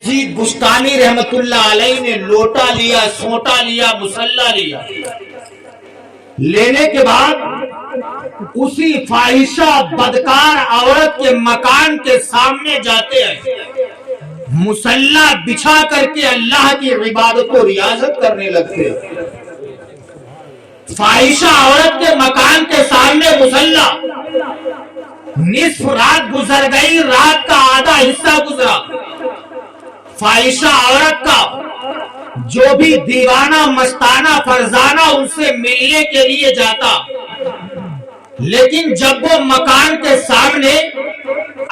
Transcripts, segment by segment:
یزید بستانی رحمت اللہ علیہ نے لوٹا لیا، سوٹا لیا، مصلی لیا، لینے کے بعد اسی فاحشہ بدکار عورت کے مکان کے سامنے جاتے ہیں، مصلی بچھا کر کے اللہ کی عبادت و ریاضت کرنے لگتے ہیں۔ فاحشہ عورت کے مکان کے سامنے مصلی، نصف رات گزر گئی، رات کا آدھا حصہ گزرا، فاحشہ عورت کا جو بھی دیوانہ مستانہ فرزانہ ان سے ملنے کے لیے جاتا، لیکن جب وہ مکان کے سامنے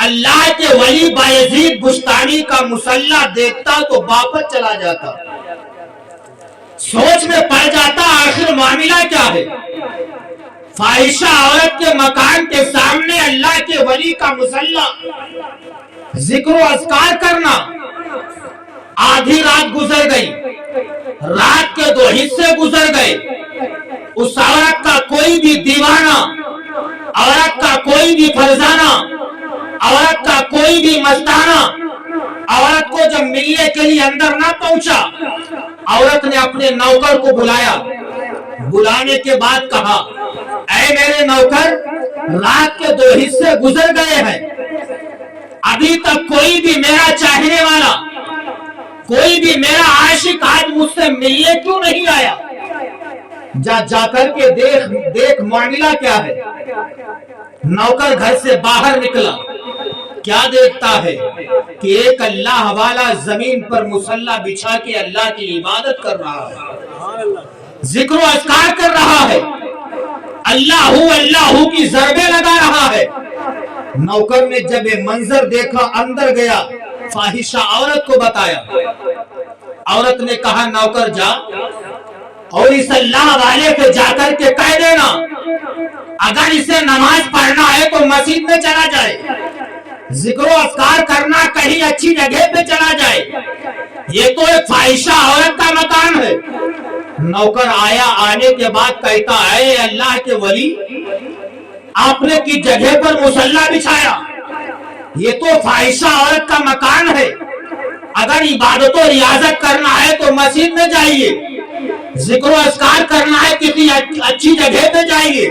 اللہ کے ولی بایزید بستانی کا مصلی دیکھتا تو واپس چلا جاتا، سوچ میں پڑ جاتا آخر معاملہ کیا ہے۔ فاحشہ عورت کے مکان کے سامنے اللہ کے ولی کا مصلی، ذکر و اذکار کرنا، آدھی رات گزر گئی، رات کے 2 حصے گزر گئے، اس عورت کا کوئی بھی دیوانہ، عورت کا کوئی بھی فرزانہ، عورت کا کوئی بھی مستانہ عورت کو جب ملنے کے لیے اندر نہ پہنچا، عورت نے اپنے نوکر کو بلایا، بلانے کے بعد کہا، اے میرے نوکر، رات کے 2 حصے گزر گئے ہیں، ابھی تک کوئی بھی میرا چاہنے والا، کوئی بھی میرا عاشق آج مجھ سے ملنے کیوں نہیں آیا؟ جا کر کے دیکھ معاملہ کیا ہے۔ نوکر گھر سے باہر نکلا، کیا دیکھتا ہے کہ ایک اللہ والا زمین پر مصلی بچھا کے اللہ کی عبادت کر رہا ہے، ذکر و اذکار کر رہا ہے، اللہ کی ضربیں لگا رہا ہے۔ نوکر نے جب یہ منظر دیکھا، اندر گیا، فاحشہ عورت کو بتایا، عورت نے کہا، نوکر جا اور اس اللہ والے سے جا کر کے کہہ دینا اگر اسے نماز پڑھنا ہے تو مسجد میں چلا جائے، ذکر و اذکار کرنا کہیں اچھی جگہ پہ چلا جائے، یہ تو ایک فاحشہ عورت کا مکان ہے۔ نوکر آیا، آنے کے بعد کہتا، اے اللہ کے ولی، آپ نے کی جگہ پر مصلی بچھایا، یہ تو فاحشہ عورت کا مکان ہے، اگر عبادت و ریاضت کرنا ہے تو مسجد میں جائیے، ذکر و اذکار کرنا ہے کسی اچھی جگہ پہ جائیے،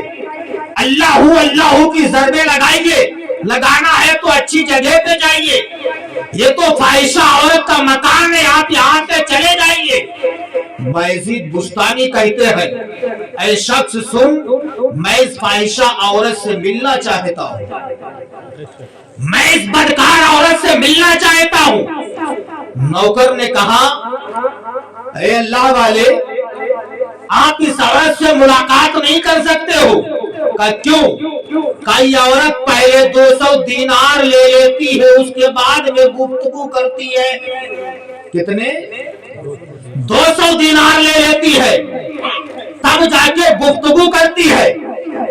اللہ کی ضربیں لگائیے، لگانا ہے تو اچھی جگہ پہ جائیے، یہ تو فاحشہ عورت کا مکان ہے، آپ یہاں سے چلے جائیے۔ بایزید بستانی کہتے ہیں، اے شخص سن، میں اس فاحشہ عورت سے ملنا چاہتا ہوں، میں اس بدکار عورت سے ملنا چاہتا ہوں۔ نوکر نے کہا، اے اللہ والے، آپ اس عورت سے ملاقات نہیں کر سکتے ہو؟ کہا کیوں؟ کہا یہ عورت پہلے 200 دینار لے لیتی ہے، اس کے بعد میں گفتگو کرتی ہے۔ کتنے؟ 200 دینار لے لیتی ہے، تب جا کے گفتگو کرتی ہے۔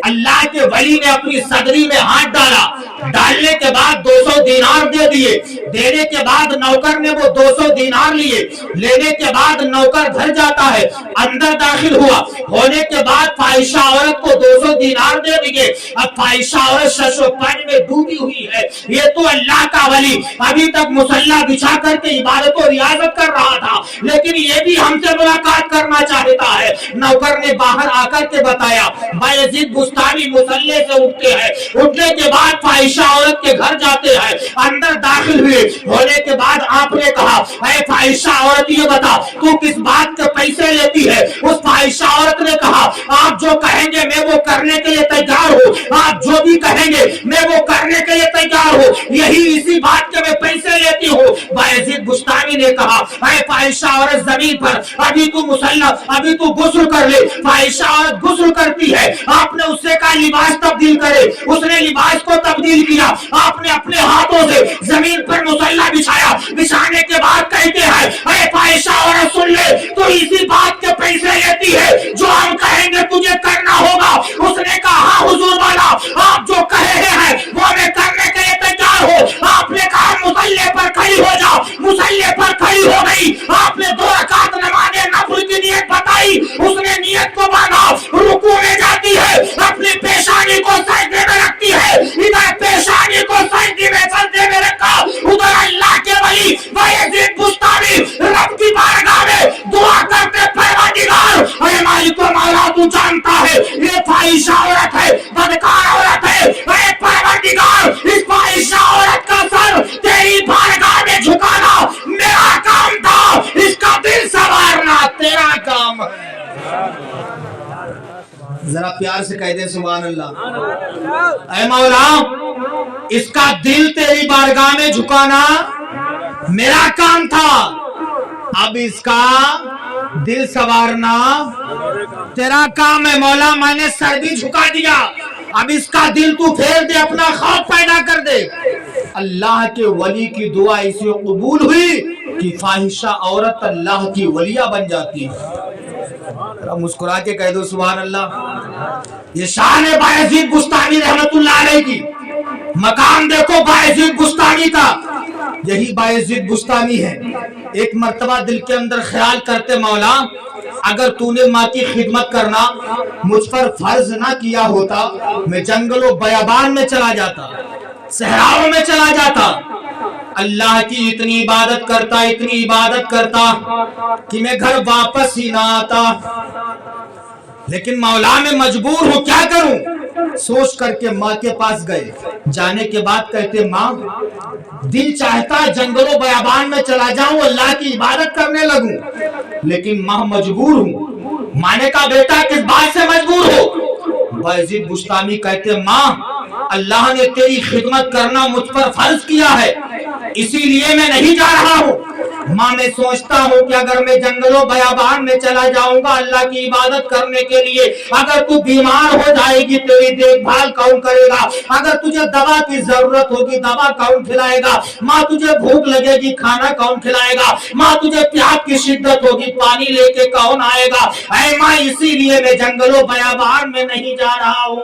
اللہ کے ولی نے اپنی صدری میں ہاتھ ڈالا، ڈالنے کے بعد 200 دینار دے دیے، دینے کے بعد نوکر نے وہ 200 دینار لیے، لینے کے بعد نوکر گھر جاتا ہے، اندر داخل ہوا، ہونے کے بعد فاحشہ عورت کو 200 دینار دے دیے۔ اب فاحشہ عورت شش و پنج میں ڈوبی ہوئی ہے، یہ تو اللہ کا ولی ابھی تک مصلی بچھا کر کے عبادت و ریاضت کر رہا تھا، لیکن یہ بھی ہم سے ملاقات کرنا چاہتا ہے۔ نوکر نے باہر آ کر کے بتایا، بایزید بستانی مصلی سے اٹھتے ہیں، اٹھنے کے بعد فاحشہ عورت کے گھر جاتے ہیں، اندر داخل ہوئے، ہونے کے بعد آپ نے کہا، اے فاحشہ عورت یہ بتا تو کس بات کے پیسے لیتی ہے؟ اس فاحشہ عورت نے کہا، آپ جو کہیں گے میں وہ کرنے کے لیے تیار ہوں، آپ جو بھی کہیں گے میں وہ کرنے کے لیے تیار ہوں، یہی اسی بات کے میں پیسے لیتی ہوں۔ بایزید بستانی نے کہا، اے فاحشہ عورت زمین پر ابھی تو مصلی، ابھی تو غسل کر لے۔ فاحشہ عورت غسل کرتی ہے، آپ نے اس سے کہا لباس تبدیل کرے، اس نے لباس کو تبدیل کیا، آپ نے اپنے ہاتھوں سے زمین پر مصلی بچھایا، بچھانے کے بعد کہتے ہیں، اے فاحشہ عورت سن لے، تو اسی بات کے پیسے لیتی ہے جو ہم کہیں گے تجھے کرنا ہوگا۔ اس نے کہا، ہاں حضور والا، آپ جو کہے ہیں وہ میں کرنے کے لیے تیار ہوں۔ آپ نے کہا مصلی پر کھڑی ہو جا، مصلی پر کھڑی ہو گئی، آپ نے 2 رکعت نماز نفل کی نیت بتائی، اس نے نیت کو باندھا، رکوع میں جاتی ہے، اپنی پیشانی کو سجدے میں رکھتی ہے، ادھر پیشانی کو سجدے میں رکھا، ادھر اللہ کے ولی بایزید बुस्तामी रब की बारगाह में दुआ करते, परवरदिगार अरे मालिक व मौला तू जानता है ये फाहिशा औरत है, बदकार औरत है, अरे परवरदिगार इस फाहिशा औरत का सर तेरी बारगाह में झुकाना मेरा काम था, इसका दिल संवारना तेरा काम है। जरा प्यार से कह दे सुभान अल्लाह। ऐ मौला इसका दिल तेरी बारगाह में झुकाना मेरा काम था, अब इसका दिल संवारना तेरा काम है। मौला मैंने सर भी झुका दिया, अब इसका दिल तू फेर दे, अपना खौफ पैदा कर दे। अल्लाह के वली की दुआ इसे कबूल हुई कि फाहिशा औरत अल्लाह की वलिया बन जाती है। मुस्कुरा के कह दो सुभान अल्लाह। ये शान है बायजीद बुस्तामी रहमतुल्लाह अलैह की। मकाम देखो बायजीद बुस्तामी का, यही बायजीद बुस्तामी है। एक मर्तबा दिल के अंदर ख्याल करते, मौला अगर तूने माँ की खिदमत करना मुझ पर फर्ज ना किया होता, मैं जंगलों बयाबान में चला जाता, सहराओं में चला जाता, अल्लाह की इतनी इबादत करता, इतनी इबादत करता कि मैं घर वापस ही ना आता। लेकिन मौला मैं मजबूर हूँ, क्या करूं? सोच करके माँ के पास गए। जाने के बाद कहते, माँ दिल चाहता है जंगलों बयाबान में चला जाऊं, अल्लाह की इबादत करने लगूं, लेकिन माँ मजबूर हूँ। माँ ने कहा, बेटा किस बात से मजबूर हो? बायजीद बुस्तामी कहते, माँ अल्लाह ने तेरी खिदमत करना मुझ पर फर्ज किया है, इसीलिए मैं नहीं जा रहा हूँ। माँ मैं सोचता हूँ कि अगर मैं जंगलों बयाबान में चला जाऊंगा अल्लाह की इबादत करने के लिए, अगर तू बीमार हो जाएगी तेरी देखभाल कौन करेगा? अगर तुझे दवा की जरूरत होगी दवा कौन खिलाएगा? माँ तुझे भूख लगेगी खाना कौन खिलाएगा? माँ तुझे प्यास की शिद्दत होगी पानी लेके कौन आएगा? ऐ माँ इसीलिए मैं जंगलों बयाबान में नहीं जा रहा हूँ।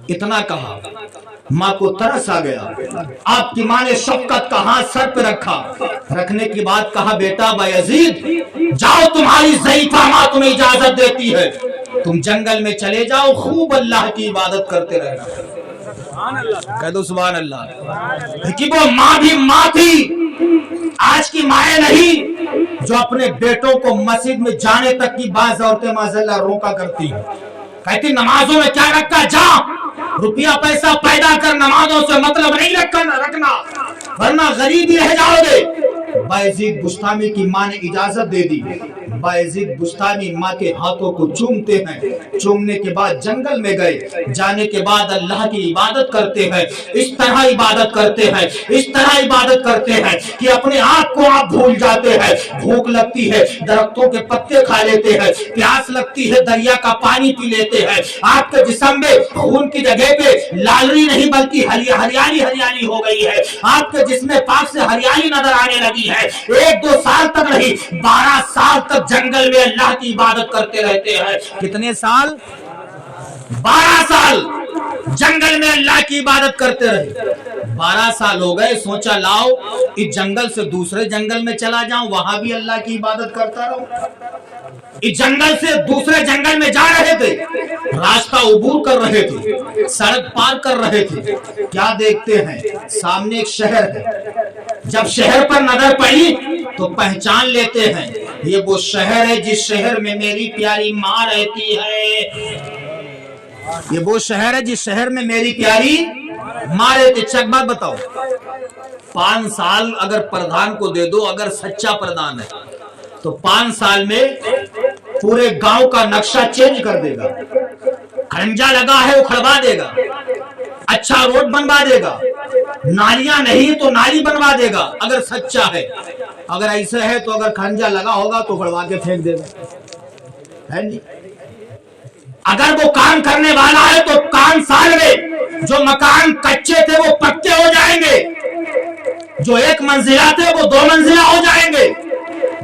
इतना कहा, माँ को तरस आ गया। आपकी माँ ने शफकत का हाथ सर पे रखा, रखने के बाद कहा, बेटा बायजीद जाओ, तुम्हारी ज़ईफा माँ तुम्हें इजाजत देती है, तुम जंगल में चले जाओ, खूब अल्लाह की इबादत करते रहना। कह दो सुभान अल्लाह। कि वो माँ भी माँ थी, आज की माए नहीं जो अपने बेटों को मस्जिद में जाने तक की बाज़ औरतें माज़अल्लाह रोका करती हैं। कहती नमाजों में क्या रखा, जा रुपया पैसा पैदा कर, नमाजों से मतलब नहीं रखना वरना गरीबी रह जाओगे। बायजीद बुस्तामी की माँ ने इजाजत दे दी। बायजीद बुस्तामी माँ के हाथों को चूमते हैं, चूमने के बाद जंगल में गए। जाने के बाद अल्लाह की इबादत करते हैं, इस तरह इबादत करते हैं, इस तरह इबादत करते हैं कि अपने आप को आप भूल जाते हैं। भूख लगती है दरख्तों के पत्ते खा लेते हैं, प्यास लगती है दरिया का पानी पी लेते हैं। आपके जिस्म में खून की जगह पे लालरी नहीं बल्कि हरियाली हरियाली हो गई है। आपके जिस्म पाक से हरियाली नजर आने लगी है। 1-2 साल तक नहीं, 12 साल तक जंगल में अल्लाह की इबादत करते रहते हैं। कितने साल? 12 साल जंगल में अल्लाह की इबादत करते रहे। 12 साल हो गए। सोचा लाओ इस जंगल से दूसरे जंगल में चला जाऊं, वहां भी अल्लाह की इबादत करता रहूं। इस जंगल से दूसरे जंगल में जा रहे थे, रास्ता उबूर कर रहे थे, सड़क पार कर रहे थे। क्या देखते हैं, सामने एक शहर है। जब शहर पर नजर पड़ी तो पहचान लेते हैं, ये वो शहर है जिस शहर में मेरी प्यारी माँ रहती है। ये वो शहर है जिस शहर में मेरी प्यारी माँ रहती। चक बात बताओ, 5 साल अगर प्रधान को दे दो, अगर सच्चा प्रधान है तो 5 साल में पूरे गांव का नक्शा चेंज कर देगा। खंजा लगा है उखड़वा देगा, अच्छा रोड बनवा देगा, नालियां नहीं तो नाली बनवा देगा अगर सच्चा है। अगर ऐसा है तो अगर खंजा लगा होगा तो उखड़वा के फेंक देगा, है नहीं? अगर वो काम करने वाला है तो 5 साल में जो मकान कच्चे थे वो पक्के हो जाएंगे, जो 1 मंजिला थे वो 2 मंजिला हो जाएंगे।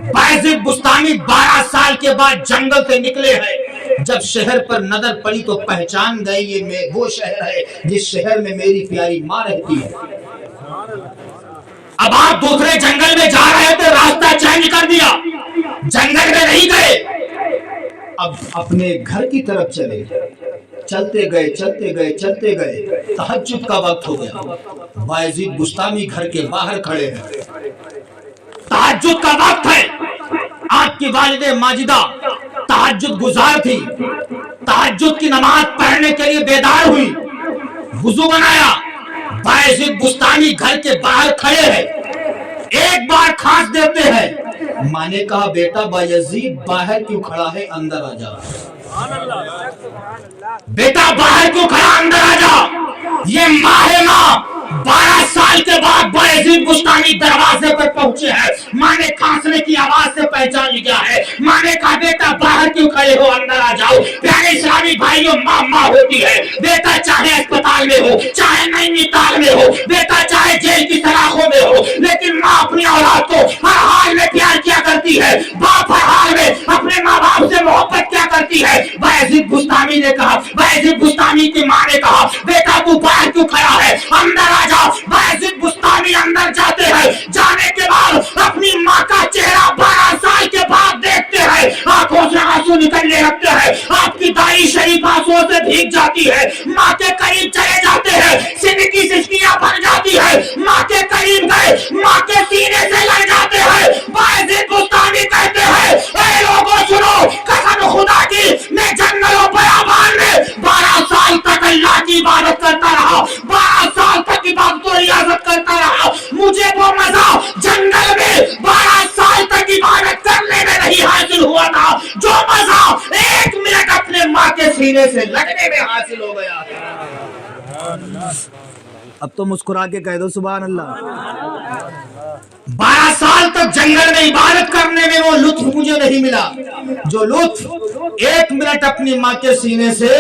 बायजीद बुस्तामी 12 साल के बाद जंगल से निकले हैं। जब शहर पर नजर पड़ी तो पहचान गए, ये वो शहर है जिस शहर में मेरी प्यारी माँ रहती है। अब आप दूसरे जंगल में जा रहे थे, रास्ता चेंज कर दिया, जंगल में नहीं गए, अब अपने घर की तरफ चले। चलते गए चलते गए चलते गए, तहज्जुद का वक्त हो गया। बायजीद बुस्तामी घर के बाहर खड़े हैं, तहज्जुद का वक्त है। आपकी वालिदे माजिदा तहज्जुद गुजार थी, तहज्जुद की नमाज पढ़ने के लिए बेदार हुई, वुजू बनाया, बायजीद बुस्तामी घर के बाहर खड़े हैं, एक बार खांस देते हैं। माँ ने कहा बेटा बायजीद बाहर क्यों खड़ा है, अंदर आ जा। बेटा बाहर क्यों खड़ा, अंदर आ जा। ये माँ है माँ। 12 साल के बाद बायजीद बुस्तामी दरवाजे पर पहुंचे हैं। माँ ने खांसने की आवाज से पहचान लिया है। माँ ने कहा बेटा बाहर क्यों खड़े हो, अंदर आ जाओ। प्यारे इस्लामी भाइयों, माँ होती है। बेटा चाहे अस्पताल में हो, चाहे नैनीताल में हो, बेटा चाहे जेल की सलाखों में हो, लेकिन माँ अपनी औलाद को हर हाल में प्यार किया करती है। बाप हर हाल में अपने माँ बाप से मोहब्बत क्या करती है। बायजीद बुस्तामी ने कहा, बायजीद बुस्तामी की माँ ने कहा बेटा तू बाहर क्यों खड़ा है, अंदर आ जा। बायजीद बुस्तामी अंदर जाते हैं। जाने के बाद अपनी माँ का चेहरा 12 साल के बाद देखते हैं। आंखों से आंसू निकलने लगते हैं। आपकी दाई शरीफ आंसुओं से भीग जाती है। माँ के करीब चले जाते हैं, सीने की सिसकियां भर जाती है। माँ के करीब गए, माँ के सीने से लग जाते हैं। बायजीद बुस्तामी कहते हैं ऐ लोगों सुनो, कसम खुदा की मैं जंगलों बयाबान में 12 साल तक अल्लाह की इबादत करता रहा, 12 साल तक इबादत और रियाजत करता रहा। मुझे वो मजा जंगल में 12 साल तक इबादत करने में नहीं हासिल हुआ था, जो मजा 1 मिनट अपने माँ के सीने से लगने में हासिल हो गया। अब तो मुस्कुरा के कह दो सुभान अल्लाह। 12 साल तक जंगल में इबादत करने में वो लुत्फ मुझे नहीं मिला, जो लुत्फ 1 मिनट अपनी माँ के सीने से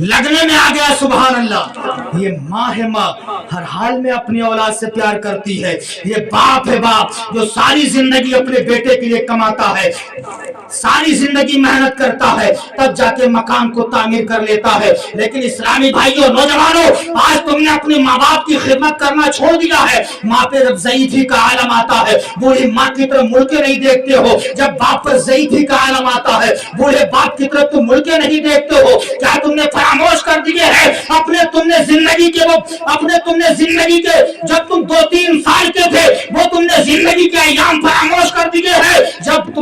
लगने में आ गया। सुभान अल्लाह। ये माँ है माँ, हर हाल में अपनी औलाद से प्यार करती है। ये बाप है बाप, जो सारी जिंदगी अपने बेटे के लिए कमाता है, सारी जिंदगी मेहनत करता है, तब जाके मकान को तामीर कर लेता है। लेकिन इस्लामी भाइयों, नौजवानों, आज तुमने अपने माँ बाप की खिदमत करना छोड़ दिया है। माँ पे जब ज़ईफ़ी का आलम आता है, बूढ़ी माँ की तरफ मुड़ के नहीं देखते हो। जब बाप पर ज़ईफ़ी का आलम आता है, बूढ़े बाप की तरफ तुम मुड़ के नहीं देखते हो। क्या तुमने फरामोश कर दिए है अपने तुमने जिंदगी के जब तुम 2-3 साल के थे, वो तुमने जिंदगी के अयाम फरामोश कर दिए है। जब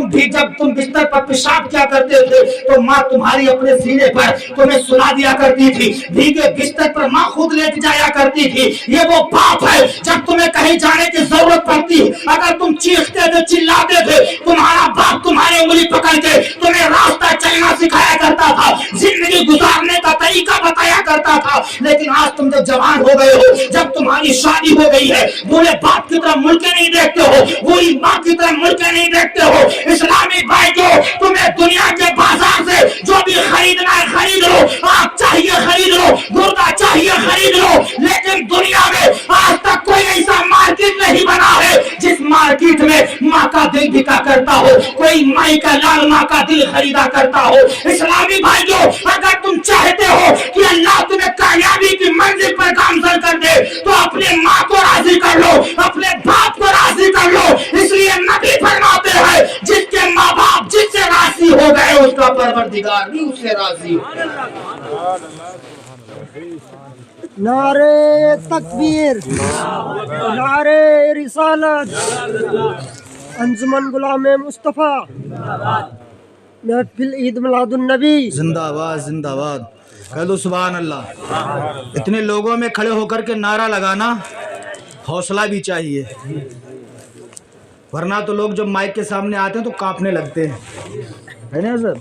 तुम बिस्तर पर पेशाब क्या करते थे, तो माँ तुम्हारी अपने सीने पर तुम्हें सुला दिया करती थी। भीगे बिस्तर पर माँ खुद लेट जाया करती थी। ये वो बाप है, जब तुम्हें कहीं जाने की जरूरत पड़ती, अगर तुम चीखते थे, चिल्लाते थे, तुम्हारा बाप तुम्हारी उंगली पकड़ के तुम्हें रास्ता चलना सिखाया करता था, जिंदगी गुजारने का तरीका बताया करता था। लेकिन आज तुम जब जवान हो गए हो, जब तुम्हारी शादी हो गई है, बूढ़े बाप की तरफ मुड़ के नहीं देखते हो, बूढ़ी माँ की तरफ मुड़ के नहीं देखते हो। इस्लामी भाइयों, तुम्हें दुनिया के बाजार से जो भी खरीदना है खरीद लो, आग चाहिए खरीद लो, गुर्दा चाहिए खरीद लो, लेकिन दुनिया में आज तक कोई ऐसा मार्केट नहीं बना है जिस मार्केट में माँ का दिल बिका करता हो, कोई माई का लाल माँ का दिल खरीदा करता हो। इस्लामी भाइयों, अगर तुम चाहते हो कि अल्लाह तुम्हें कामयाबी की मंजिल पर गामजन कर दे, तो अपने माँ को राजी कर लो, अपने बाप को राजी कर लो। इसलिए नबी फरमाते हैं जिसके माँ बाप जिससे राजी हो गए, उसका परवरदिगार भी उससे राजी हो। नारे तकबीर, नारे रिसालत, अंजुमन गुलाम मुस्तफा, महफिल ईद मिलादुन नबी जिंदाबाद जिंदाबाद। कह दो सुभान अल्लाह। इतने लोगों में खड़े होकर के नारा लगाना हौसला भी चाहिए, वरना तो लोग जब माइक के सामने आते हैं तो कांपने लगते हैं, है ना सर?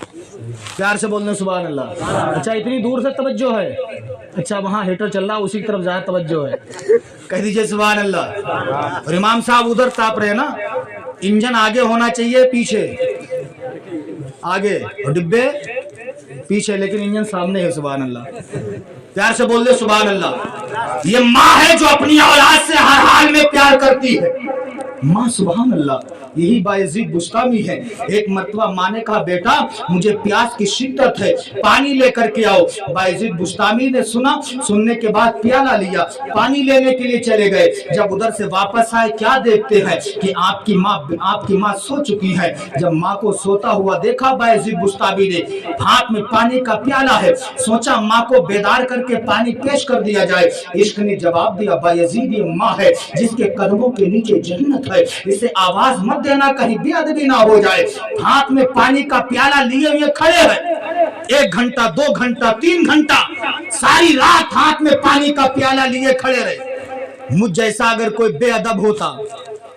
प्यार से बोलने सुभान अल्लाह। अच्छा, इतनी दूर से तवज्जो है, अच्छा वहाँ हीटर चल रहा, उसी की तरफ ज़्यादा तवज्जो है, कह दीजिए सुभान अल्लाह। और इमाम साहब उधर ताप रहे ना, इंजन आगे होना चाहिए, पीछे आगे और डिब्बे पीछे, लेकिन इंजन सामने है। सुभान अल्लाह। प्यार से बोल दे सुभान अल्लाह। ये माँ है जो अपनी औलाद से हर हाल में प्यार करती है। माँ सुभान अल्लाह, यही बायजीद बुस्तामी है। एक मरतबा माँ ने कहा बेटा मुझे प्यास की शिद्दत है, पानी लेकर के आओ। बायजीद बुस्तामी ने सुना, सुनने के बाद प्याला लिया, पानी लेने के लिए चले गए। जब उधर से वापस आए क्या देखते हैं कि आपकी माँ सो चुकी है। जब माँ को सोता हुआ देखा बायजीद बुस्तामी ने, हाथ में पानी का प्याला है, सोचा माँ को बेदार करके पानी पेश कर दिया जाए। इश्क ने जवाब दिया बायजीद ये माँ है जिसके कदमों के नीचे जन्नत है, इसे आवाज मत देना कहीं बेअदबी ना हो जाए। हाथ में पानी का प्याला लिए हुए खड़े हैं, 1 घंटा 2 घंटा 3 घंटा सारी रात हाथ में पानी का प्याला लिए खड़े रहे। मुझ जैसा अगर कोई बेअदब होता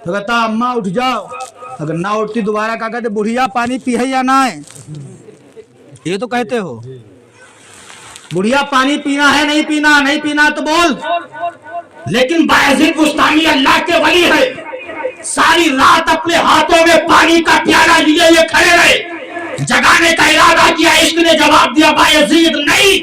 तो कहता अम्मा उठ जाओ, अगर ना उठती दोबारा क्या कहते बुढ़िया पानी पी है या ना है, ये तो कहते हो बुढ़िया पानी पीना है नहीं पीना, नहीं पीना तो बोल। लेकिन बायजीद बुस्तामी अल्लाह के वली है, सारी रात अपने हाथों में पानी का प्याला लिए ये खड़े रहे। जगाने का इरादा किया, इश्क ने जवाब दिया बायजीद नहीं,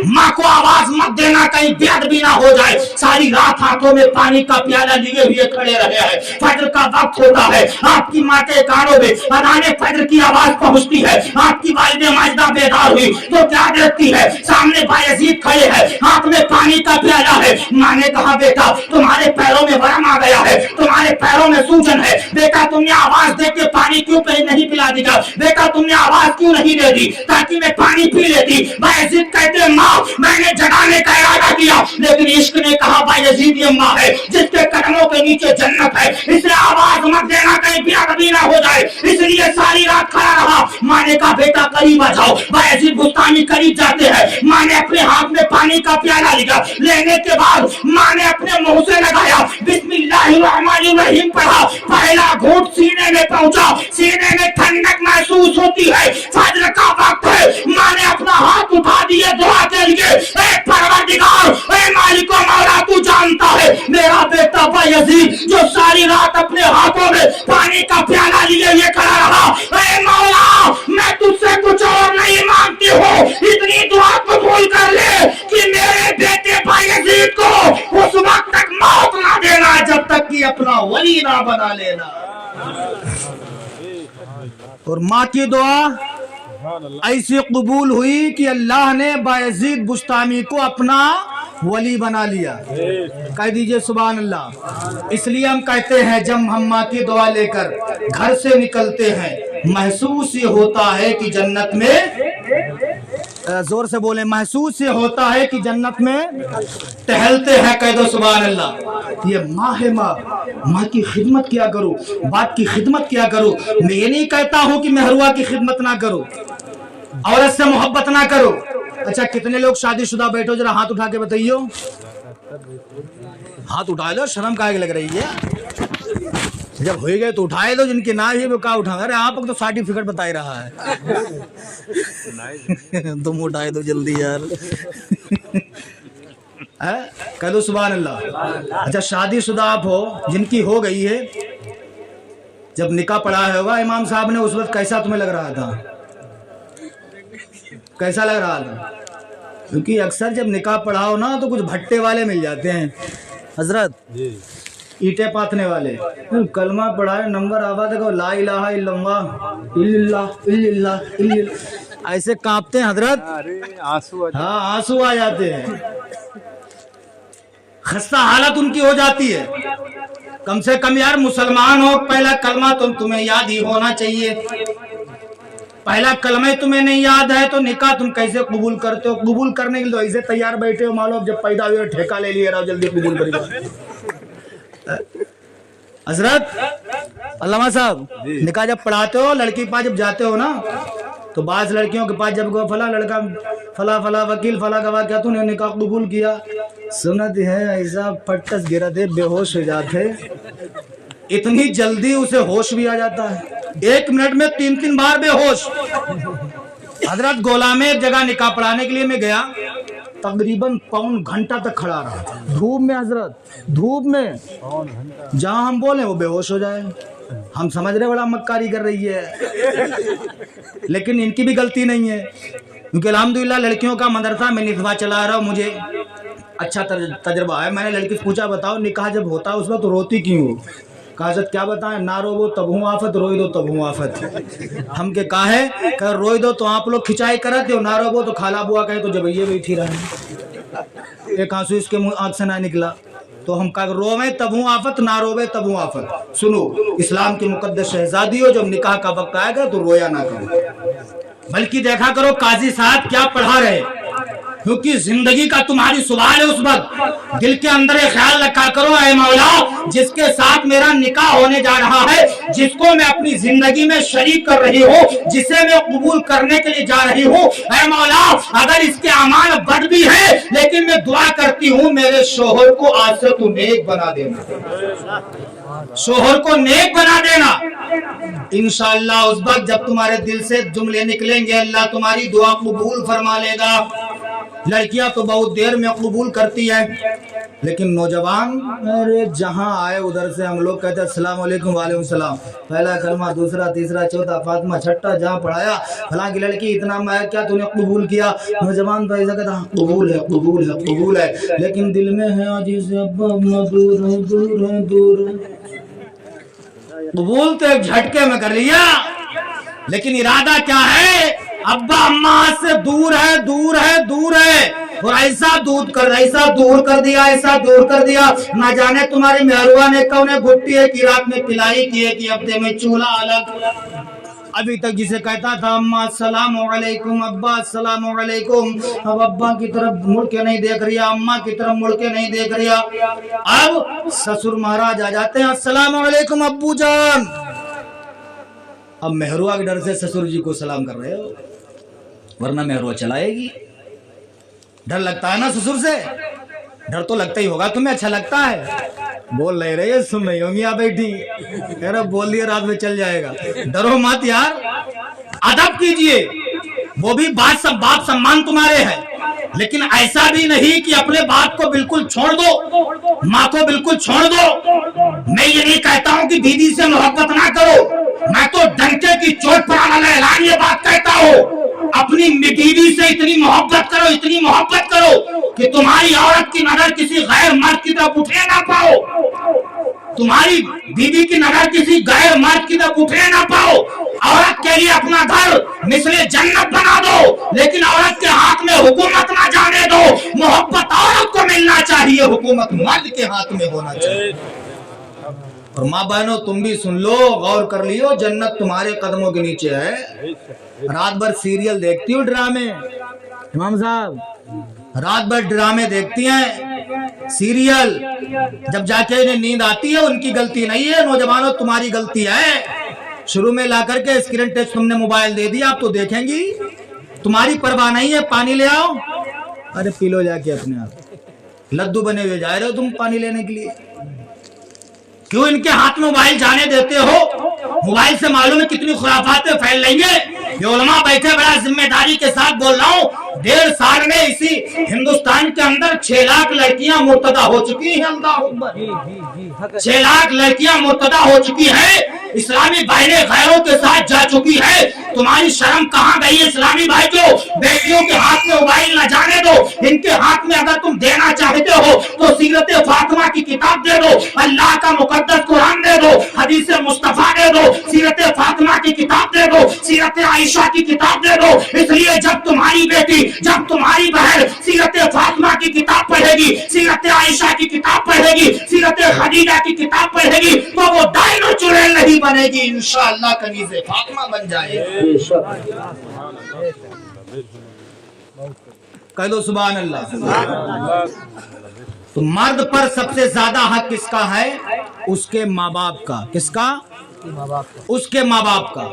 माँ को आवाज मत देना कहीं बेअदबी ना हो जाए। सारी रात हाथों में पानी का प्याला लिए हुए खड़े रहे हैं। फजर का वक्त होता है, आपकी माँ के कानों में अज़ाने फजर की आवाज पहुंचती है। आपकी वालिदे माजिदा बेदार हुई तो क्या देखती है, सामने बायजीद खड़े हैं, हाथ में पानी का प्याला है। माँ ने कहा बेटा तुम्हारे पैरों में वरम आ गया है, तुम्हारे पैरों में सूजन है, बेटा तुमने आवाज दे के पानी क्यों नहीं पिला दिया, बेटा तुमने आवाज क्यों नहीं दे दी ताकि मैं पानी पी लेती। बायजीद कहते माँ मैंने जगाने का इरादा किया, लेकिन इश्क ने कहा बायजीद ये माँ है जिसके कदमों के नीचे जन्नत है, इसलिए आवाज मत देना कहीं बेअदबी ना हो जाए, इसलिए सारी रात खड़ा रहा। माँ ने कहा बेटा करीब आ जाओ। बायजीद बुस्तामी करीब जाते हैं, माँ ने अपने हाथ में पानी का प्याला लिया, लेने के बाद माँ ने अपने मुंह से लगाया, बिस्मिल्लाहिर्रहमानिर्रहीम पढ़ा, पहला घूंट सीने में पहुंचा, सीने में ठंडक महसूस होती है, फजर का वक्त है। माँ ने अपना हाथ उठा दिया दुआ के लिए, ए परवरदिगार, ए मालिक व मौला तू जानता है मेरा बेटा बायजीद जो सारी रात अपने हाथों में पानी का प्याला लिए ये खड़ा रहा, ए मौला मैं तुझसे कुछ और नहीं मांगती हूँ, इतनी दुआ कबूल कर ले कि मेरे बेटे बायजीद को उस वक्त तक मौत ना देना जब तक कि अपना वली ना बना लेना। और माँ की दुआ ऐसी कबूल हुई कि अल्लाह ने बायजीद बुस्तामी को अपना वली बना लिया। कह दीजिए सुभान अल्लाह। इसलिए हम कहते हैं जब हम माँ की दुआ लेकर घर से निकलते हैं महसूस ये होता है कि जन्नत में, जोर से बोले, महसूस ये होता है कि जन्नत में टहलते हैं। कह दो सुभान अल्लाह। ये माँ है, माँ की खिदमत किया करो, बाप की खिदमत किया करो। मैं ये नहीं कहता हूँ कि मेहरुआ की खिदमत ना करो, औरत से मोहब्बत ना करो। अच्छा कितने लोग शादीशुदा बैठो जरा हाथ उठा के बताइयो, हाथ उठा लो, शर्म काहे लग रही है, जब हो गए तो उठाए दो, जिनके ना ही वो का उठा। अरे आप तो सर्टिफिकेट बता ही रहा है तुम उठाए दो जल्दी यार कह दो सुभान अल्लाह। अच्छा शादीशुदा आप हो, जिनकी हो गई है, जब निकाह पढ़ा होगा इमाम साहब ने, उस वक्त कैसा तुम्हें लग रहा था, कैसा लग रहा था? क्योंकि अक्सर जब निकाह पढ़ाओ ना तो कुछ भट्टे वाले मिल जाते हैं हजरत, ईटे पाथने वाले। कलमा पढ़ाए नंबर आवा देखो ला इलाहा इल्लल्लाह इल्लल्लाह इल्लल्लाह इल्लल्लाह, ऐसे कांपते हैं हजरत, हाँ आंसू आ जाते हैं, खस्ता हालत उनकी हो जाती है। कम से कम यार मुसलमान हो, पहला कलमा तुम्हें याद ही होना चाहिए। पहला कलमा तुम्हें नहीं याद है तो निकाह तुम कैसे कबूल करते हो? कबूल करने के लिए तो ऐसे तैयार बैठे हो मालूम जब पैदा हुए ठेका ले लिए रहो जल्दी कबूल करिए। हजरत अल्लामा साहब निकाह जब पढ़ाते हो, लड़की के पास जब जाते हो ना, तो बाज लड़कियों के पास जब फला लड़का फला फला वकील फला गवाह क्या तूने निकाह कबूल किया, सुनत है ऐसा फटस गिरा दे, बेहोश हो जाते, इतनी जल्दी उसे होश भी आ जाता है, 1 मिनट में 3-3 बार बेहोश। हजरत गोला में एक जगह निकाह पढ़ाने के लिए मैं गया, तकरीबन पौन घंटा तक खड़ा रहा धूप में हजरत, धूप में, जहां हम बोले वो बेहोश हो जाए। हम समझ रहे बड़ा मक्कारी कर रही है, लेकिन इनकी भी गलती नहीं है, क्योंकि अल्हम्दुलिल्लाह लड़कियों का मदरसा में निस्बा चला रहा हूँ, मुझे अच्छा तजर्बा है। मैंने लड़की से पूछा बताओ निकाह जब होता है उस वक्त तो रोती क्यों हो? कहा हज़रत क्या बताएं, ना रोवो तब हूँ आफत, रोई दो तब हूँ आफत। हम के काहे कह रोई दो तो आप लोग खिंचाई करते हो, ना रोवो तो खाला बुआ कहे तो जब ये बैठी रहे, एक आंसू इसके मुंह आंख से ना निकला। तो हम कहा रोवे तब हूँ आफत, ना रोवे तब हूँ आफत। सुनो इस्लाम की मुकद्दस शहजादियों, जब निकाह का वक्त आएगा तो रोया ना करो, बल्कि देखा करो काजी साहब क्या पढ़ा रहे, क्योंकि जिंदगी का तुम्हारी सवाल है। उस वक्त दिल के अंदर एक ख्याल रखा करो, ऐ मौला जिसके साथ मेरा निकाह होने जा रहा है, जिसको मैं अपनी जिंदगी में शरीक कर रही हूँ, जिसे मैं कबूल करने के लिए जा रही हूँ, ऐ मौला अगर इसके अमाल बद भी है लेकिन मैं दुआ करती हूँ मेरे शोहर को आज से तू नेक बना देना, शोहर को नेक बना देना। इंशाअल्लाह उस वक्त जब तुम्हारे दिल से जुमले निकलेंगे अल्लाह तुम्हारी दुआ कबूल फरमा लेगा। लड़कियां तो बहुत देर में कबूल करती है, लेकिन नौजवान अरे जहां आए उधर से हम लोग कहते हैं अस्सलाम वालेकुम, वालेकुम सलाम, पहला कलमा, दूसरा, तीसरा, चौथा, फातिमा, छठा, जहां पढ़ाया फलां की लड़की इतना माया क्या तूने कबूल किया, नौजवान तो ऐसा कहता कबूल है कबूल है कबूल है, लेकिन दिल में है आज से अब्बा अम्मा दूर है दूर है दूर है। कबूल तो एक झटके में कर लिया, लेकिन इरादा क्या है, अब्बा अम्मा से दूर है दूर है दूर है, और ऐसा दूर कर दिया, ऐसा दूर कर दिया, ना जाने तुम्हारी मेहरुआ ने कौन घुट्टी है कि रात में पिलाई की है कि हफ्ते में चूल्हा अलग। अभी तक जिसे कहता था अम्मा अस्सलाम वालेकुम, अब्बा अस्सलाम वालेकुम, अब अब्बा की तरफ मुड़ के नहीं देख रही, अम्मा की तरफ मुड़ के नहीं देख रही, अब ससुर महाराज आ जाते हैं अस्सलाम वालेकुम अब्बू जान। अब मेहरुआ के डर से ससुर जी को सलाम कर रहे हो, वरना मेहरुआ चलाएगी। डर लगता है ना ससुर से, डर तो लगता ही होगा, तुम्हें अच्छा लगता है, बोल नहीं रही है, सुन नहीं होंगी आप बैठी, कह रहे बोल दिया रात में चल जाएगा। डरो मत यार, अदब कीजिए, वो भी बात सब बाप सम्मान तुम्हारे है, लेकिन ऐसा भी नहीं कि अपने बाप को बिल्कुल छोड़ दो, माँ को बिल्कुल छोड़ दो। मैं ये नहीं कहता हूँ कि दीदी से मोहब्बत ना करो, मैं तो डंके की चोट पर वाला ऐलान ये बात कहता हूँ, अपनी बीवी से इतनी मोहब्बत करो, इतनी मोहब्बत करो कि तुम्हारी औरत की नजर किसी गैर मर्द की तरफ उठे ना पाओ, तुम्हारी बीवी की नजर किसी गैर मर्द की तरफ उठे ना पाओ। औरत के लिए अपना घर मिसले जन्नत बना दो, लेकिन औरत के हाथ में हुकूमत ना जाने दो। मोहब्बत औरत को मिलना चाहिए, हुकूमत मर्द के हाथ में होना चाहिए। और माँ बहनों तुम भी सुन लो, गौर कर लियो, जन्नत तुम्हारे कदमों के नीचे है। रात भर सीरियल देखती हो, ड्रामे, इमाम साहब रात भर ड्रामे देखती हैं, सीरियल, जब जाके इन्हें नींद आती है उनकी गलती नहीं है, नौजवानों तुम्हारी गलती है। शुरू में ला करके स्क्रीन टच तुमने मोबाइल दे दिया, आप तो देखेंगी, तुम्हारी परवाह नहीं है। पानी ले आओ, अरे पी लो जाके अपने आप, लद्दू बने हुए जा रहे हो तुम पानी लेने के लिए, क्यों इनके हाथ में मोबाइल जाने देते हो? मोबाइल से मालूम है कितनी खुराफातें फैल रही है। ये उलमा बैठे, बड़ा जिम्मेदारी के साथ बोल रहा हूँ, 1.5 साल में इसी हिंदुस्तान के अंदर 6 लाख लड़कियां मुर्तदा हो चुकी हैं। अल्लाह अकबर, 6 लाख लड़कियां मुर्तदा हो चुकी है, इस्लामी बहनें गैरों के साथ जा चुकी है। तुम्हारी शर्म कहाँ गई है इस्लामी भाई? जो बेटियों के हाथ में मोबाइल न जाने दो, इनके हाथ में अगर तुम देना चाहते हो तो सीरत फातिमा की किताब दे दो, अल्लाह का मुकद्दस कुरान दे दो, हदीस मुस्तफा दे दो, सीरत फातिमा की किताब दे दो, सीरत आयशा की किताब दे दो। इसलिए जब तुम्हारी बेटी, जब तुम्हारी बहन सीरत फातिमा की किताब पढ़ेगी, सीरत आयशा की किताब पढ़ेगी, सीरत खदीजा की किताब पढ़ेगी, तो वो डायनो चुड़ैल नहीं बनेगी, इंशाअल्लाह कनीज़े फातिमा बन जाएगी। कह दो सुभान अल्लाह। तो मर्द पर सबसे ज्यादा हक किसका है? उसके माँ बाप का। किसका? उसके माँ बाप का।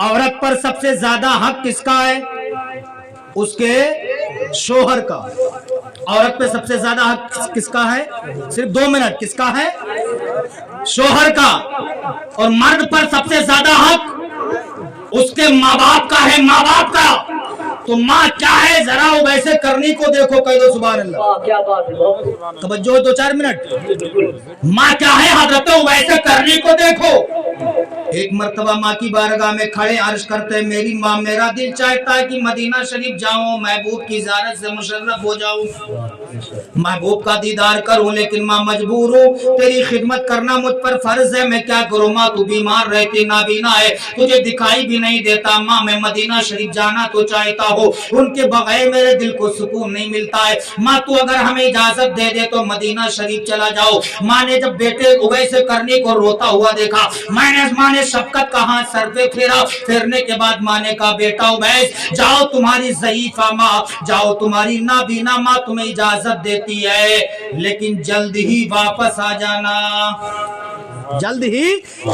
औरत पर सबसे ज्यादा हक किसका है? उसके शोहर का। औरत पे सबसे ज्यादा हक किसका है? सिर्फ 2 मिनट, किसका है? शोहर का। और मर्द पर सबसे ज्यादा हक उसके माँ बाप का है, माँ बाप का। तो माँ क्या है जरा वो वैसे करनी को देखो, कह दो सुभान अल्लाह। क्या बात है, तवज्जो 2-4 मिनट। माँ क्या है हजरत, वैसे करनी को देखो। ایک مرتبہ ماں کی بارگاہ میں کھڑے عرض کرتے میری ماں میرا دل چاہتا ہے کہ مدینہ شریف جاؤں محبوب کی زیارت سے مشرف ہو جاؤں محبوب کا دیدار کروں لیکن ماں مجبور ہوں تیری خدمت کرنا مجھ پر فرض ہے میں کیا کروں ماں تو بیمار رہتی نابینا ہے تجھے دکھائی بھی نہیں دیتا ماں میں مدینہ شریف جانا تو چاہتا ہوں ان کے بغیر میرے دل کو سکون نہیں ملتا ہے ماں تو اگر ہمیں اجازت دے دے تو مدینہ شریف چلا جاؤ ماں نے جب بیٹے اویس کرنی کو روتا ہوا دیکھا ماں نے شفقت کا ہاتھ سر پہ پھیرا پھیرنے کے بعد ماں نے کہا بیٹا اویس جاؤ تمہاری ضعیفہ ماں جاؤ تمہاری نابینا ماں تمہیں اجازت دیتی ہے لیکن جلد ہی واپس آ جانا جلد ہی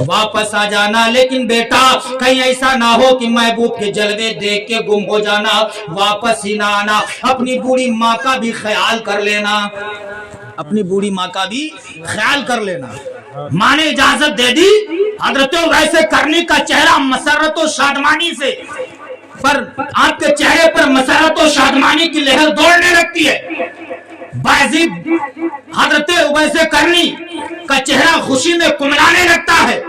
واپس آ جانا لیکن بیٹا کہیں ایسا نہ ہو کہ محبوب کے جلوے دیکھ کے گم ہو جانا واپس ہی نہ آنا اپنی بوڑھی ماں کا بھی خیال کر لینا اپنی بوڑھی ماں کا بھی خیال کر لینا ماں نے اجازت دے دی حضرت ویسے کرنی کا چہرہ مسرت و شادمانی سے پر آپ کے چہرے پر مسرت و شادمانی کی لہر دوڑنے لگتی ہے بازید حضرت ویسے کرنی کا چہرہ خوشی میں کملانے لگتا ہے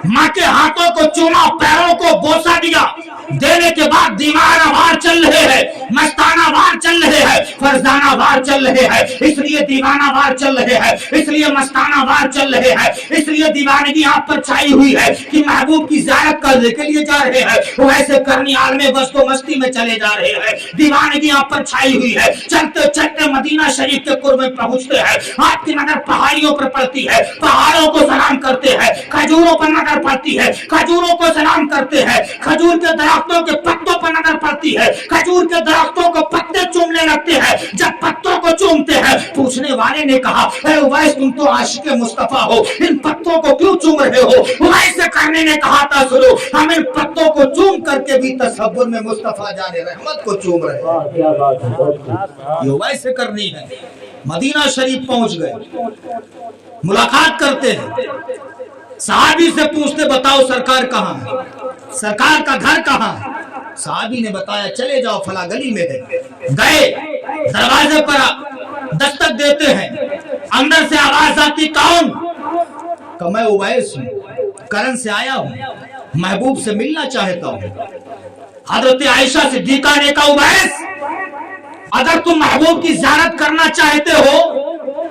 ماں کے ہاتھوں کو چوما پیروں کو بوسا دیا دینے کے بعد دیوانہ وار چل رہے ہیں مستانہ وار چل رہے ہیں فرزانہ وار چل رہے ہیں اس لیے دیوانہ وار چل رہے ہیں اس لیے مستانہ وار چل رہے ہیں اس لیے دیوانگی آپ پر چھائی ہوئی ہے کہ محبوب کی زیارت کرنے کے لیے جا رہے ہیں وہ ایسے کرنی عالم بست و مستی میں چلے جا رہے ہیں دیوانگی آپ پر چھائی ہوئی ہے چلتے چلتے مدینہ شریف کے قرب میں پہنچتے ہیں آپ کی نظر پہاڑیوں پر پڑتی ہے پہاڑوں کو سلام کرتے ہیں کھجوروں پر نظر پڑتی ہے کھجوروں کو سلام کرتے ہیں کھجور کے درختوں کے پتوں پر نظر پڑتی ہے کھجور کے درختوں کو پتے چومنے لگتے ہیں جب پتوں کو چومتے ہیں پوچھنے والے نے کہا اے اویس تم تو عاشق مصطفیٰ ہو ان پتوں کو کیوں چوم رہے ہو اویس کرنے نے کہا تھا سنو ہم ان پتوں کو چوم کر کے بھی تصور میں مصطفیٰ جان رحمت کو چوم رہے ہیں یہ اویس کرنی ہے مدینہ شریف پہنچ گئے ملاقات کرتے ہیں صحابی سے پوچھتے بتاؤ سرکار کہاں ہے سرکار کا گھر کہاں ہے صحابی نے بتایا چلے جاؤ فلاں گلی میں ہے گئے دروازے پر دستک دیتے ہیں اندر سے آواز آتی کون کہ میں اویس ہوں کرن سے آیا ہوں محبوب سے ملنا چاہتا ہوں حضرت عائشہ صدیقہ نے کہا اویس اگر تم محبوب کی زیارت کرنا چاہتے ہو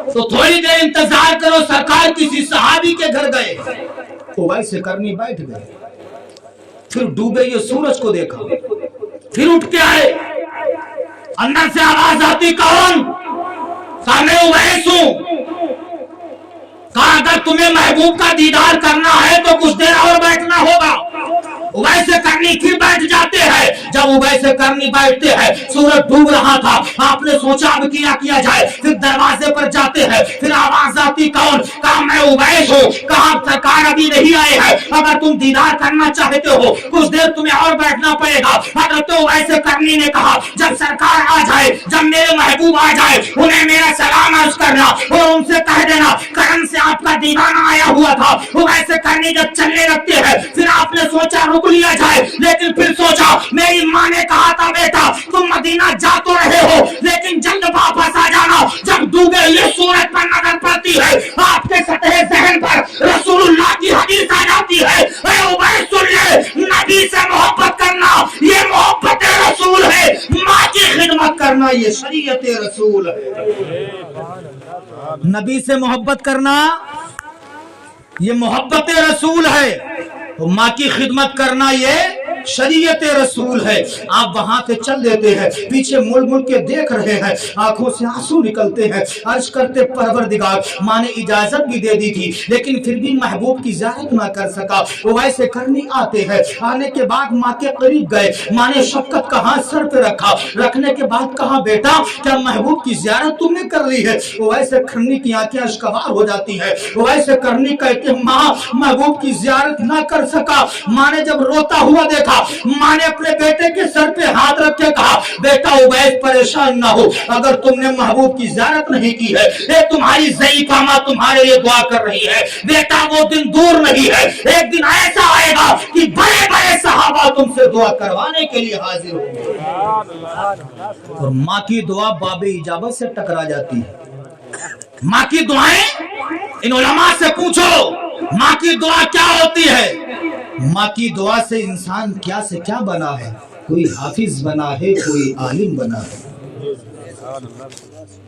تو تھوڑی دیر انتظار کرو سرکار کسی صحابی کے گھر گئے اویس کرنی بیٹھ گئے پھر ڈوبے یہ سورج کو دیکھا پھر اٹھ کے آئے اندر سے آواز آتی کون میں اویس ہوں کہا اگر تمہیں محبوب کا دیدار کرنا ہے تو کچھ دیر اور بیٹھنا ہوگا اویس کرنی پھر بیٹھ جاتے ہیں جب اویس کرنی بیٹھتے ہیں سورج ڈوب رہا تھا آپ نے سوچا اب کیا جائے پھر دروازے پر جاتے ہیں پھر آواز آتی کون کہا میں اویس ہوں کہا سرکار ابھی نہیں آئے ہیں اگر تم دیدار کرنا چاہتے ہو کچھ دیر تمہیں اور بیٹھنا پڑے گا حضرت اویس کرنی نے کہا جب سرکار آ جائے جب میرے محبوب آ جائے انہیں میرا سلام عرض کرنا اور ان سے کہہ دینا کرن سے آپ کا دیوانہ آیا ہوا تھا اویس کرنی جب چلنے لگتے ہیں پھر آپ نے سوچا رک لیا جائے لیکن پھر سوچا میری ماں نے کہا تھا بیٹا تم مدینہ جا تو رہے ہو لیکن جلد واپس آ جانا جب ڈوبے یہ سورج پر نظر پڑتی ہے آپ کے سطح ذہن پر رسول اللہ کی حدیث آ جاتی ہے اے اویس سن لے نبی سے محبت کرنا یہ محبت رسول ہے ماں کی خدمت کرنا یہ شریعت رسول ہے نبی سے محبت کرنا یہ محبت رسول ہے تو ماں کی خدمت کرنا یہ شریعت رسول ہے آپ وہاں سے چل دیتے ہیں پیچھے مڑ مڑ کے دیکھ رہے ہیں آنکھوں سے آنسو نکلتے ہیں عرض کرتے پروردگار ماں نے اجازت بھی دے دی تھی لیکن پھر بھی محبوب کی زیارت نہ کر سکا اویس کرنی آتے ہیں آنے کے بعد ماں کے قریب گئے ماں نے شفقت کا ہاتھ سر پہ رکھا رکھنے کے بعد کہا بیٹا کیا محبوب کی زیارت تم نے کر لی ہے اویس کرنی کی آنکھیں اشکبار ہو جاتی ہیں اویس کرنی کہتے ماں محبوب کی زیارت نہ کر سکا ماں نے جب روتا ہوا دیکھا ماں نے اپنے بیٹے کے سر پہ ہاتھ رکھ کے کہا بیٹا اویس پریشان نہ ہو اگر تم نے محبوب کی زیارت نہیں کی ہے یہ تمہاری ضعیفہ ماں تمہارے لیے دعا کر رہی ہے بیٹا وہ دن دور نہیں ہے ایک دن ایسا آئے گا کہ بڑے بڑے صحابہ تم سے دعا کروانے کے لیے حاضر ہوں گے اور ماں کی دعا باب اجابت سے ٹکرا جاتی ہے ماں کی دعائیں ان علماء سے پوچھو ماں کی دعا کیا ہوتی ہے माँ की दुआ से इंसान क्या से क्या बना है, कोई हाफिज बना है, कोई आलिम बना है।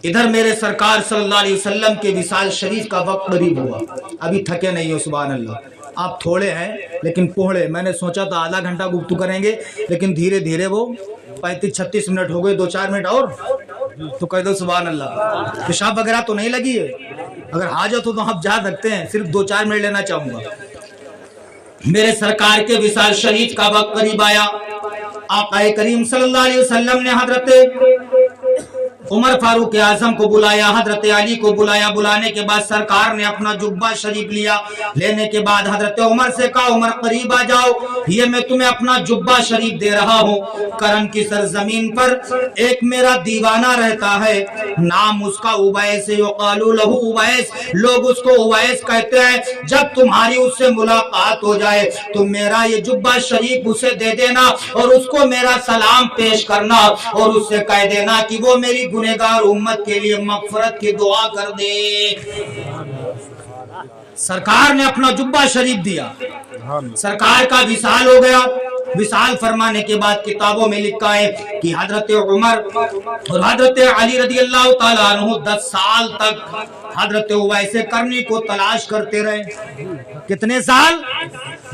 इधर मेरे सरकार सल्लल्लाहु अलैहि वसल्लम के विसाल शरीफ का वक्त करीब हुआ, अभी थके नहीं हो, सुभान अल्लाह। आप थोड़े हैं लेकिन पोहड़े, मैंने सोचा था आधा घंटा गुफ्तगू करेंगे, लेकिन धीरे धीरे वो 35-36 मिनट हो गए, 2-4 मिनट और तो कह दो सुभान अल्लाह। पेशाब वगैरह तो नहीं लगी है? अगर हाजत हो तो आप जा सकते हैं, सिर्फ 2-4 मिनट लेना चाहूंगा। मेरे सरकार के विसाल शरीफ का वक्त करीब आया। आक़ा करीम सल्लल्लाहु अलैहि वसल्लम ने हजरत उमर फारूक आजम को बुलाया, हजरत अली को बुलाया। बुलाने के बाद सरकार ने अपना जुब्बा शरीफ लिया। लेने के बाद हजरत उमर से कहा, उमर करीब आ जाओ, ये मैं तुम्हें अपना जुब्बा शरीफ दे रहा हूँ। करन की सरजमीन पर एक मेरा दीवाना रहता है, नाम उसका उवैस है, युक़ालु लहू उवैस, लोग उसको उवैस कहते हैं। जब तुम्हारी उससे मुलाकात हो जाए तो मेरा ये जुब्बा शरीफ उसे दे देना और उसको मेरा सलाम पेश करना और उससे कह देना कि वो मेरी गुनहगार उम्मत के लिए मगफरत की दुआ कर दे। सरकार ने अपना जुब्बा शरीफ दिया, सरकार का विसाल हो गया। विसाल फरमाने के बाद किताबों में लिखा है कि हजरत उमर और हजरत अली रज़ी अल्लाह ताला अन्हु 10 साल तक हजरत उवैस करनी को तलाश करते रहे। कितने साल?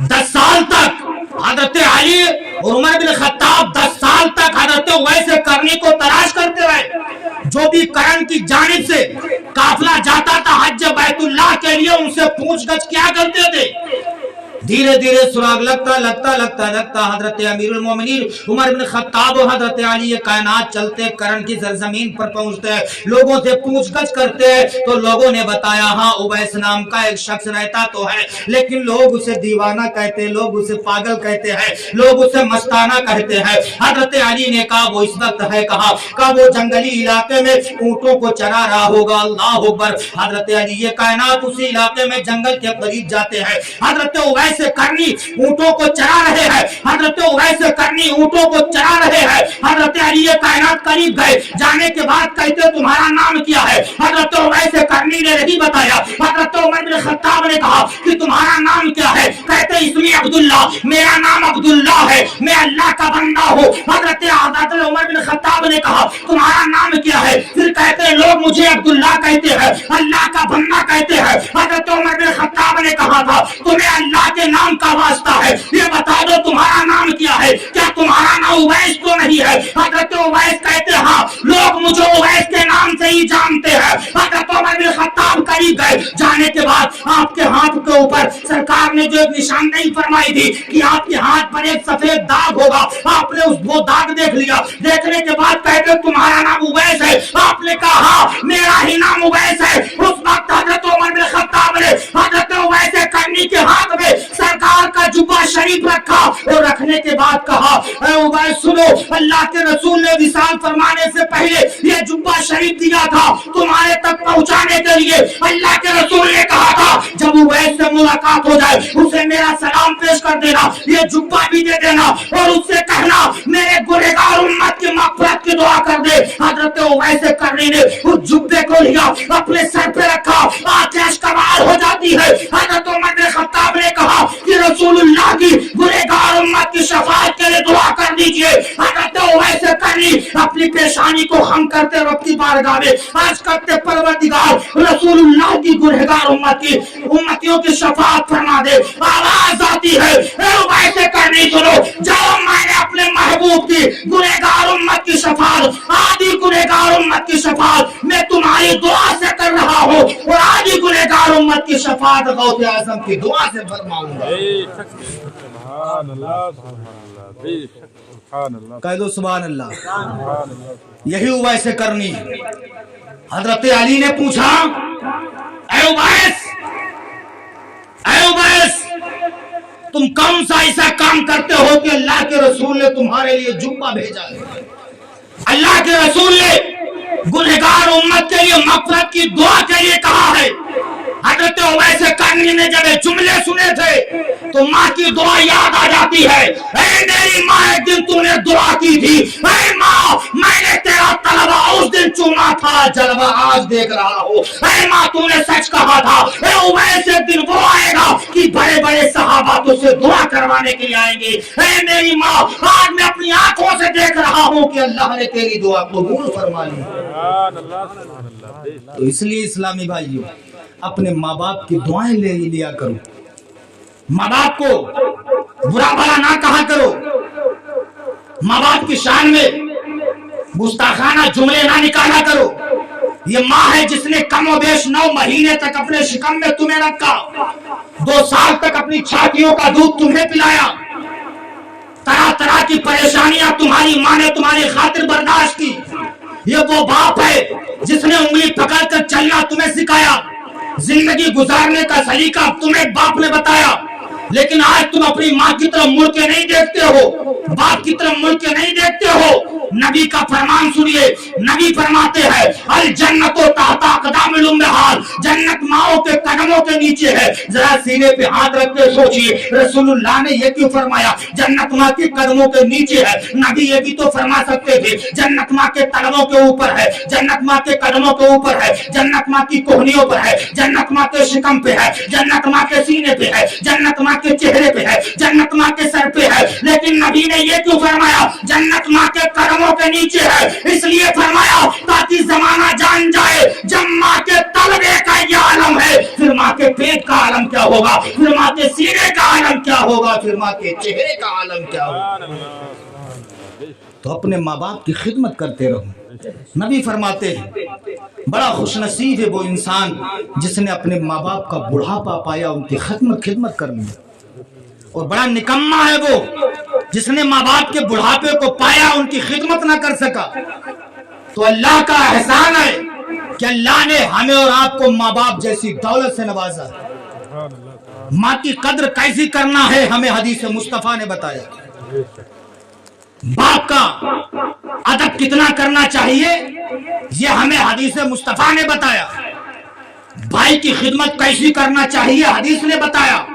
10 साल तक हजरत अली और उमर बिन खत्ताब 10 साल तक हजरत उवैस करनी को तलाश करते रहे। जो भी करन की जानिब से काफिला जाता था हज बैतुल्लाह के लिए, उनसे पूछगछ क्या करते थे। धीरे धीरे सुराग लगता हजरत अमीरुल मोमिनीन उमर बिन खत्ताब और हजरत अली ये कायनात चलते करन की सरजमीन पर पहुंचते हैं, लोगों से पूछगछ करते हैं। तो लोगों ने बताया, हाँ उवैस नाम का एक शख्स रहता तो है, लेकिन लोग उसे दीवाना कहते हैं, लोग उसे पागल कहते हैं, लोग उसे मस्ताना कहते हैं। हजरत अली ने कहा वो इस वक्त है कहा वो जंगली इलाके में ऊंटों को चरा रहा होगा। अल्लाह अकबर। हजरत अली ये कायनात उसी इलाके में जंगल के करीब जाते हैं। हजरत उवैस करनी ऊंटों को चरा रहे हैं, हजरत उवैस करनी ऊंटों को चरा रहे हैं। हजरत अली ये कायनात करीब गए, जाने के बाद कहते तुम्हारा नाम क्या है? हजरत उवैस करनी ने नहीं बताया। हजरत उमर बिन खत्ताब ने कहा कि तुम्हारा नाम क्या है? कहते इसमें अब्दुल्ला, मेरा नाम अब्दुल्ला है, मैं अल्लाह का बंदा हूँ। हजरत उमर बिन खत्ताब ने कहा तुम्हारा नाम क्या है? फिर कहते लोग मुझे अब्दुल्ला कहते हैं, अल्लाह का बंदा कहते हैं। हजरत उमर बिन खत्ताब ने कहा था तुम्हें अल्लाह के नाम का वास्ता है, ये बता दो तुम्हारा नाम क्या है? क्या तुम्हारा नाम उवैस तो नहीं है? हजरत उवैस कहते हाँ, लोग मुझे उवैस के नाम से ही जानते हैं। हजरत उमर बिन खत्ताब करीब गए, जाने के बाद आपके हाथ के ऊपर सरकार ने जो एक निशानदेही फरमाई थी कि आपके हाथ पर एक सफेद दाग होगा, आपने वो दाग देख लिया। देखने के बाद कहते तुम्हारा नाम उवैस है? आपने कहा हाँ, मेरा ही नाम उवैस है। उस वक्त हजरत उमर बिन खत्ताब ने हजरत उवैस करनी के हाथ में सरकार का जुब्बा शरीफ रखा और रखने के बाद कहा उवैस सुनो, अल्लाह के रसूल ने विसाल फरमाने से पहले ये जुब्बा शरीफ दिया था तुम्हारे तक पहुंचाने के लिए। अल्लाह के रसूल ने कहा था जब उवैस से मुलाकात हो जाए उसे मेरा सलाम पेश कर देना, ये जुब्बा भी दे देना और उससे कहना मेरे गुनहगार उम्मत की मग़फ़िरत की दुआ कर दे। हजरत उवैस करनी ने उस जुब्बे को लिया, अपने सर पे रखा, आंखें कमाल हो जाती है। हजरत उमर बिन खत्ताब ने कहा कि रसूलुल्लाह की गुनहगार उम्मत की शफाअत के लिए दुआ कर दीजिए। हजरत उवैस करनी अपनी पेशानी को खम करते वक्त की बारगाह में आज करते परवरदिगार रसूलुल्लाह की गुनहगार उम्मतियों की शफाअत फरमा दे। आवाज आती है उवैस करनी सुनो, जाओ मैंने अपने महबूब की गुनहगार उम्मत की शफाअत, आदि गुनहगार उम्मत की शफाअत मैं तुम्हारी दुआ से कर रहा हूँ और आदि गुनहगार उम्मत की शफाअत गौसे आज़म की दुआ से फरमाऊंगा। कह दो सुभान अल्लाह। यही उवैस करनी। हजरत अली ने पूछा ऐ उवैस तुम कौन सा ऐसा काम करते हो कि अल्लाह के रसूल ने तुम्हारे लिए जुब्बा भेजा है? अल्लाह के रसूल ने गुनहगार उम्मत के लिए मग़फ़िरत की दुआ के लिए कहा है। हजरत उवैस करनी ने जब जुमले सुने थे तो माँ की दुआ याद आ जाती है। ऐ मेरी माँ, एक दिन तूने दुआ की थी, ऐ माँ मैंने तेरा तलबा उस दिन चुमा था, जलवा आज देख रहा हूँ। ऐ माँ तूने सच कहा था। ऐ उवैस एक दिन वो आएगा कि बड़े बड़े सहाबा तुझसे दुआ करवा करवाने के लिए आएंगे। ऐ मेरी माँ, आज मैं अपनी आंखों से देख रहा हूँ कि अल्लाह ने तेरी दुआ कबूल फरमा ली। तो इसलिए इस्लामी भाइयों, अपने माँ बाप की दुआएं ले लिया करो, माँ बाप को बुरा भला ना कहा करो, माँ बाप की शान में गुस्ताखाना जुमले ना निकाला करो। ये माँ है जिसने कमो बेश 9 महीने तक अपने शिकम में तुम्हें रखा, 2 साल तक अपनी छातियों का दूध तुम्हें पिलाया, तरह तरह की परेशानियां तुम्हारी माँ ने तुम्हारी खातिर बर्दाश्त की। ये वो बाप है जिसने उंगली पकड़कर चलना तुम्हें सिखाया, जिंदगी गुजारने का सलीका तुम्हें बाप ने बताया। लेकिन आज तुम अपनी माँ की तरफ मुड़ के नहीं देखते हो, बाप की तरफ मुड़ के नहीं देखते हो। नबी का फरमान सुनिए, नबी फरमाते हैं अल जन्नतो तहता अक़दामिल उम्महात, जन्नत माओं के कदमों के नीचे है। जरा सीने पे हाथ रख के सोचिए, रसूलुल्लाह ने ये क्यों फरमाया जन्नत माँ के कदमों के नीचे है? नबी ये भी तो फरमा सकते थे जन्नत माँ के कदमों के ऊपर है, जन्नत माँ के कदमों के ऊपर है, जन्नत माँ की कोहनियों पर है, जन्नत माँ के शिकम पे है, जन्नत माँ के सीने पे है, जन्नत माँ के चेहरे पे है, जन्नत माँ के सर पे है। लेकिन नबी ने ये क्यों फरमाया जन्नत माँ के कदमों के नीचे है? इसलिए फरमाया ताकि जमाना जान जाए जब माँ के तलबे का ये आलम है, फिर माँ के पेट का आलम क्या होगा, फिर माँ के सीने का आलम क्या होगा, फिर माँ के चेहरे का आलम क्या होगा। तो अपने माँ बाप की खिदमत करते रहो। नबी फरमाते हैं बड़ा खुशनसीब है वो इंसान जिसने अपने माँ बाप का बुढ़ापा पाया, उनकी खिदमत कर ली, और बड़ा निकम्मा है वो जिसने माँ बाप के बुढ़ापे को पाया, उनकी खिदमत ना कर सका। तो अल्लाह का एहसान है कि अल्लाह ने हमें और आपको माँ बाप जैसी दौलत से नवाजा। माँ की कद्र कैसी करना है हमें हदीस मुस्तफा ने बताया, बाप का अदब कितना करना चाहिए ये हमें हदीस मुस्तफा ने बताया, भाई की खिदमत कैसी करना चाहिए हदीस ने बताया।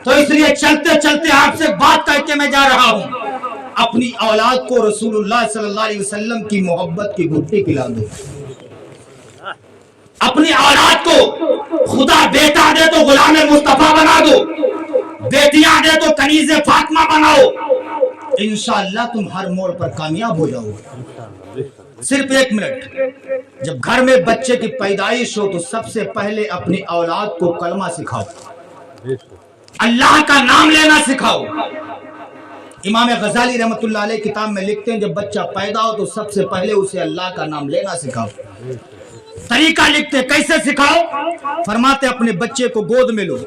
तो इसलिए चलते चलते आपसे बात करके मैं जा रहा हूं, अपनी औलाद को रसूलुल्लाह सल्लल्लाहु अलैहि वसल्लम की मोहब्बत की घुट्टी पिला दो। अपनी औलाद को खुदा बेटा दे तो गुलाम मुस्तफा बना दो, बेटियां दे तो कनीज़े फातिमा बनाओ, इंशाअल्लाह तुम हर मोड़ पर कामयाब हो जाओगे। सिर्फ 1 मिनट, जब घर में बच्चे की पैदाइश हो तो सबसे पहले अपनी औलाद को कलमा सिखाओ, अल्लाह का नाम लेना सिखाओ। इमाम गजाली रहमतुल्लाह अलैह किताब में लिखते हैं जब बच्चा पैदा हो तो सबसे पहले उसे अल्लाह का नाम लेना सिखाओ। तरीका लिखते कैसे सिखाओ, फरमाते अपने बच्चे को गोद में लो,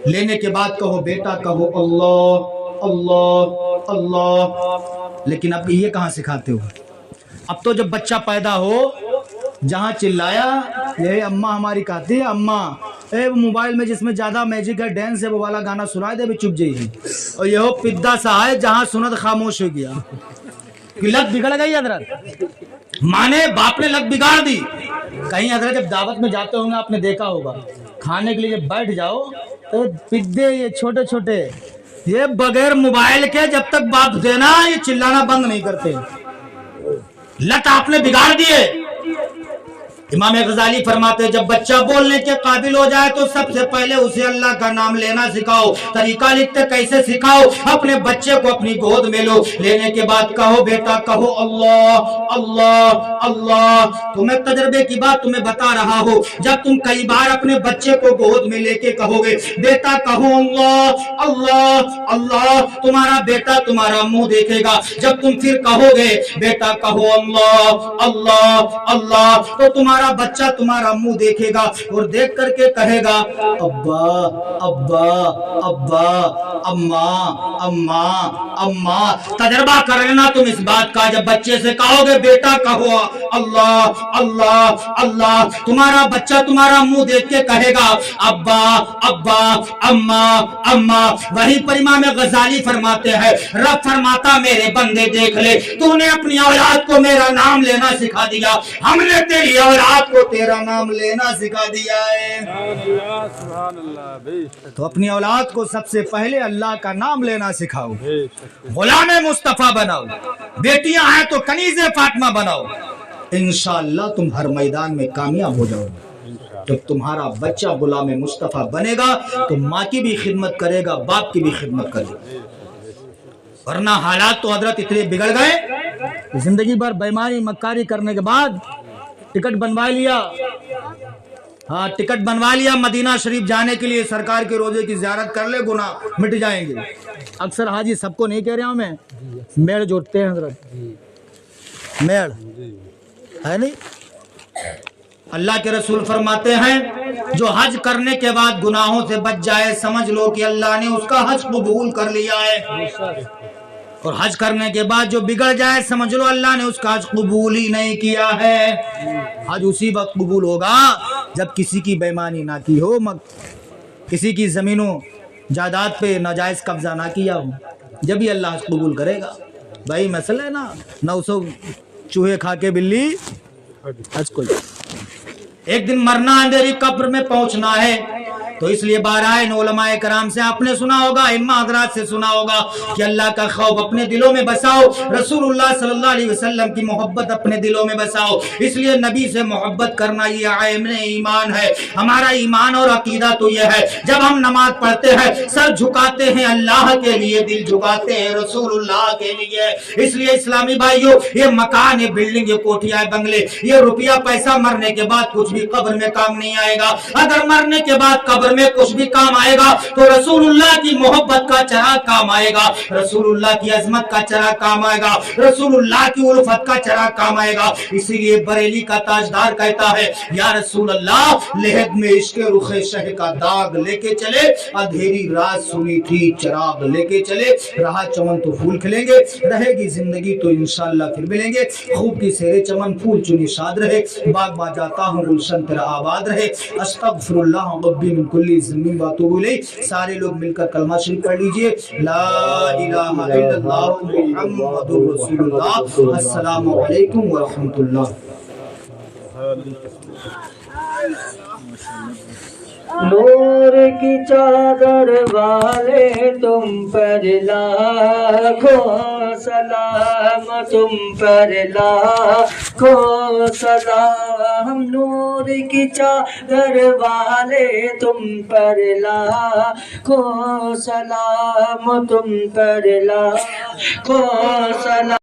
लेने के बाद कहो बेटा कहो अल्लाह अल्लाह अल्लाह। लेकिन अब ये कहाँ सिखाते हो? अब तो जब बच्चा पैदा हो जहाँ चिल्लाया ये अम्मा हमारी कहती है अम्मा, ए मोबाइल में जिसमें ज्यादा मैजिक है डांस है वो वाला गाना सुनाए दे भी चुप जाइए, और यह पिद्दा सा है जहाँ सुनत खामोश हो गया कि लत बिगड़ गई हजरत, माने बाप ने लत बिगाड़ दी। कहीं हजरत जब दावत में जाते होंगे आपने देखा होगा, खाने के लिए जब बैठ जाओ तो पिद्दे ये छोटे छोटे ये बगैर मोबाइल के जब तक बाप देना ये चिल्लाना बंद नहीं करते, लत आपने बिगाड़ दिए। इमाम गजाली फरमाते जब बच्चा बोलने के काबिल हो जाए तो सबसे पहले उसे अल्लाह का नाम लेना सिखाओ। तरीका लिखते कैसे सिखाओ, अपने बच्चे को अपनी गोद में लो, लेने के बाद कहो बेटा कहो अल्लाह अल्लाह अल्लाह। तो मैं तजर्बे की बात तुम्हें बता रहा हूँ, जब तुम कई बार अपने बच्चे को गोद में लेके कहोगे बेटा कहो अल्लाह अल्लाह अल्लाह, तुम्हारा बेटा तुम्हारा मुंह देखेगा। जब तुम फिर कहोगे बेटा कहो अल्लाह अल्लाह अल्लाह, तो तुम्हारा बच्चा तुम्हारा मुंह देखेगा और देख करके कहेगा अब्बा अब्बा अब्बा अम्मा अम्मा अम्मा। तजर्बा कर लेना तुम इस बात का, जब बच्चे से कहोगे बेटा कहो अल्लाह अल्लाह अल्लाह, तुम्हारा बच्चा तुम्हारा मुंह देख के कहेगा अब्बा अब्बा अम्मा अम्मा। वही पर इमाम गजाली फरमाते हैं रब फरमाता मेरे बंदे देख ले, तूने अपनी औलाद को मेरा नाम लेना सिखा दिया, हमने तेरी औलाद को तेरा नाम लेना सिखा दिया है। तो अपनी औलाद को सबसे पहले अल्लाह का नाम लेना सिखाओ, गुलाम मुस्तफा बनाओ, बेटियां हैं तो कनीज़े फातिमा बनाओ, इंशाअल्लाह तुम हर मैदान में कामयाब हो जाओगे। जब तुम्हारा बच्चा गुलाम मुस्तफ़ा बनेगा तो माँ की भी खिदमत करेगा, बाप की भी खिदमत करेगा। वरना हालात तो हजरत इतने बिगड़ गए, जिंदगी भर बेईमानी मक्कारी करने के बाद टिकट बनवा लिया, हाँ टिकट बनवा लिया मदीना शरीफ जाने के लिए, सरकार के रोजे की ज़ियारत कर ले, गुनाह मिट जाएंगे। अक्सर हाजी सबको नहीं कह रहा हूँ मैं, मेड़ जोड़ते हैं हजरत, मेड़ है नहीं। अल्लाह के रसूल फरमाते हैं जो हज करने के बाद गुनाहों से बच जाए, समझ लो कि अल्लाह ने उसका हज कबूल कर लिया है। और हज करने के बाद जो बिगड़ जाए, समझ लो अल्लाह ने उसका हज कबूल ही नहीं किया है। हज उसी वक्त कबूल होगा जब किसी की बेईमानी ना की हो, किसी की जमीनों जायदाद पे नाजायज कब्जा ना किया हो, जब ही अल्लाह हज कबूल करेगा। भाई मसला है ना, 900 चूहे खा के बिल्ली हज कोई। एक दिन मरना, अंधेरी कब्र में पहुंचना है, तो इसलिए बारह उलमाए कराम से आपने सुना होगा, इम्मा हजरात से सुना होगा कि अल्लाह का खौफ अपने दिलों में बसाओ, रसूलुल्लाह सल्लल्लाहु अलैहि वसल्लम की मोहब्बत अपने दिलों में बसाओ। इसलिए नबी से मोहब्बत करना ये आयम ईमान है। हमारा ईमान और अकीदा तो ये है, जब हम नमाज पढ़ते हैं सर झुकाते हैं अल्लाह के लिए, दिल झुकाते हैं रसूलुल्लाह के लिए। इसलिए इस्लामी भाइयों, ये मकान, ये बिल्डिंग, ये कोठिया, बंगले, ये रुपया पैसा मरने के बाद कुछ भी कब्र में काम नहीं आएगा। अगर मरने के बाद कब्र में कुछ भी काम आएगा तो रसूलुल्लाह की मोहब्बत का चराग काम आएगा, रसूलुल्लाह की अजमत का चराग काम आएगा, रसूलुल्लाह की उल्फत का चराग काम आएगा। इसीलिए बरेली का ताजदार कहता है, या रसूल अल्लाह लेहद में इश्क रुखे शह का दाग लेके चले, अंधेरी रात सुनी थी चराग लेके चले, रहा चमन तो फूल खिलेंगे, रहेगी जिंदगी तो इंशाअल्लाह फिर मिलेंगे। खूब की सेरे चमन फूल चुनी शाद रहे, बाग बा जाता हूँ गुलशन तेरा आबाद रहे। अस्तगफिरुल्लाह रब्बी मिन कुल्ली ज़म्बिन व अतूबु इलैह। सारे लोग मिलकर कलमा शरीफ पढ़ लीजिए, ला इलाहा इल्लल्लाह मुहम्मदुर रसूलुल्लाह। अस्सलामु अलैकुम व रहमतुल्लाह। नूर की चादर वाले तुम पर लाखों सलाम, तुम पर लाखों सलाम। नूर की चादर वाले तुम पर लाखों सलाम, तुम पर लाखों सलाम।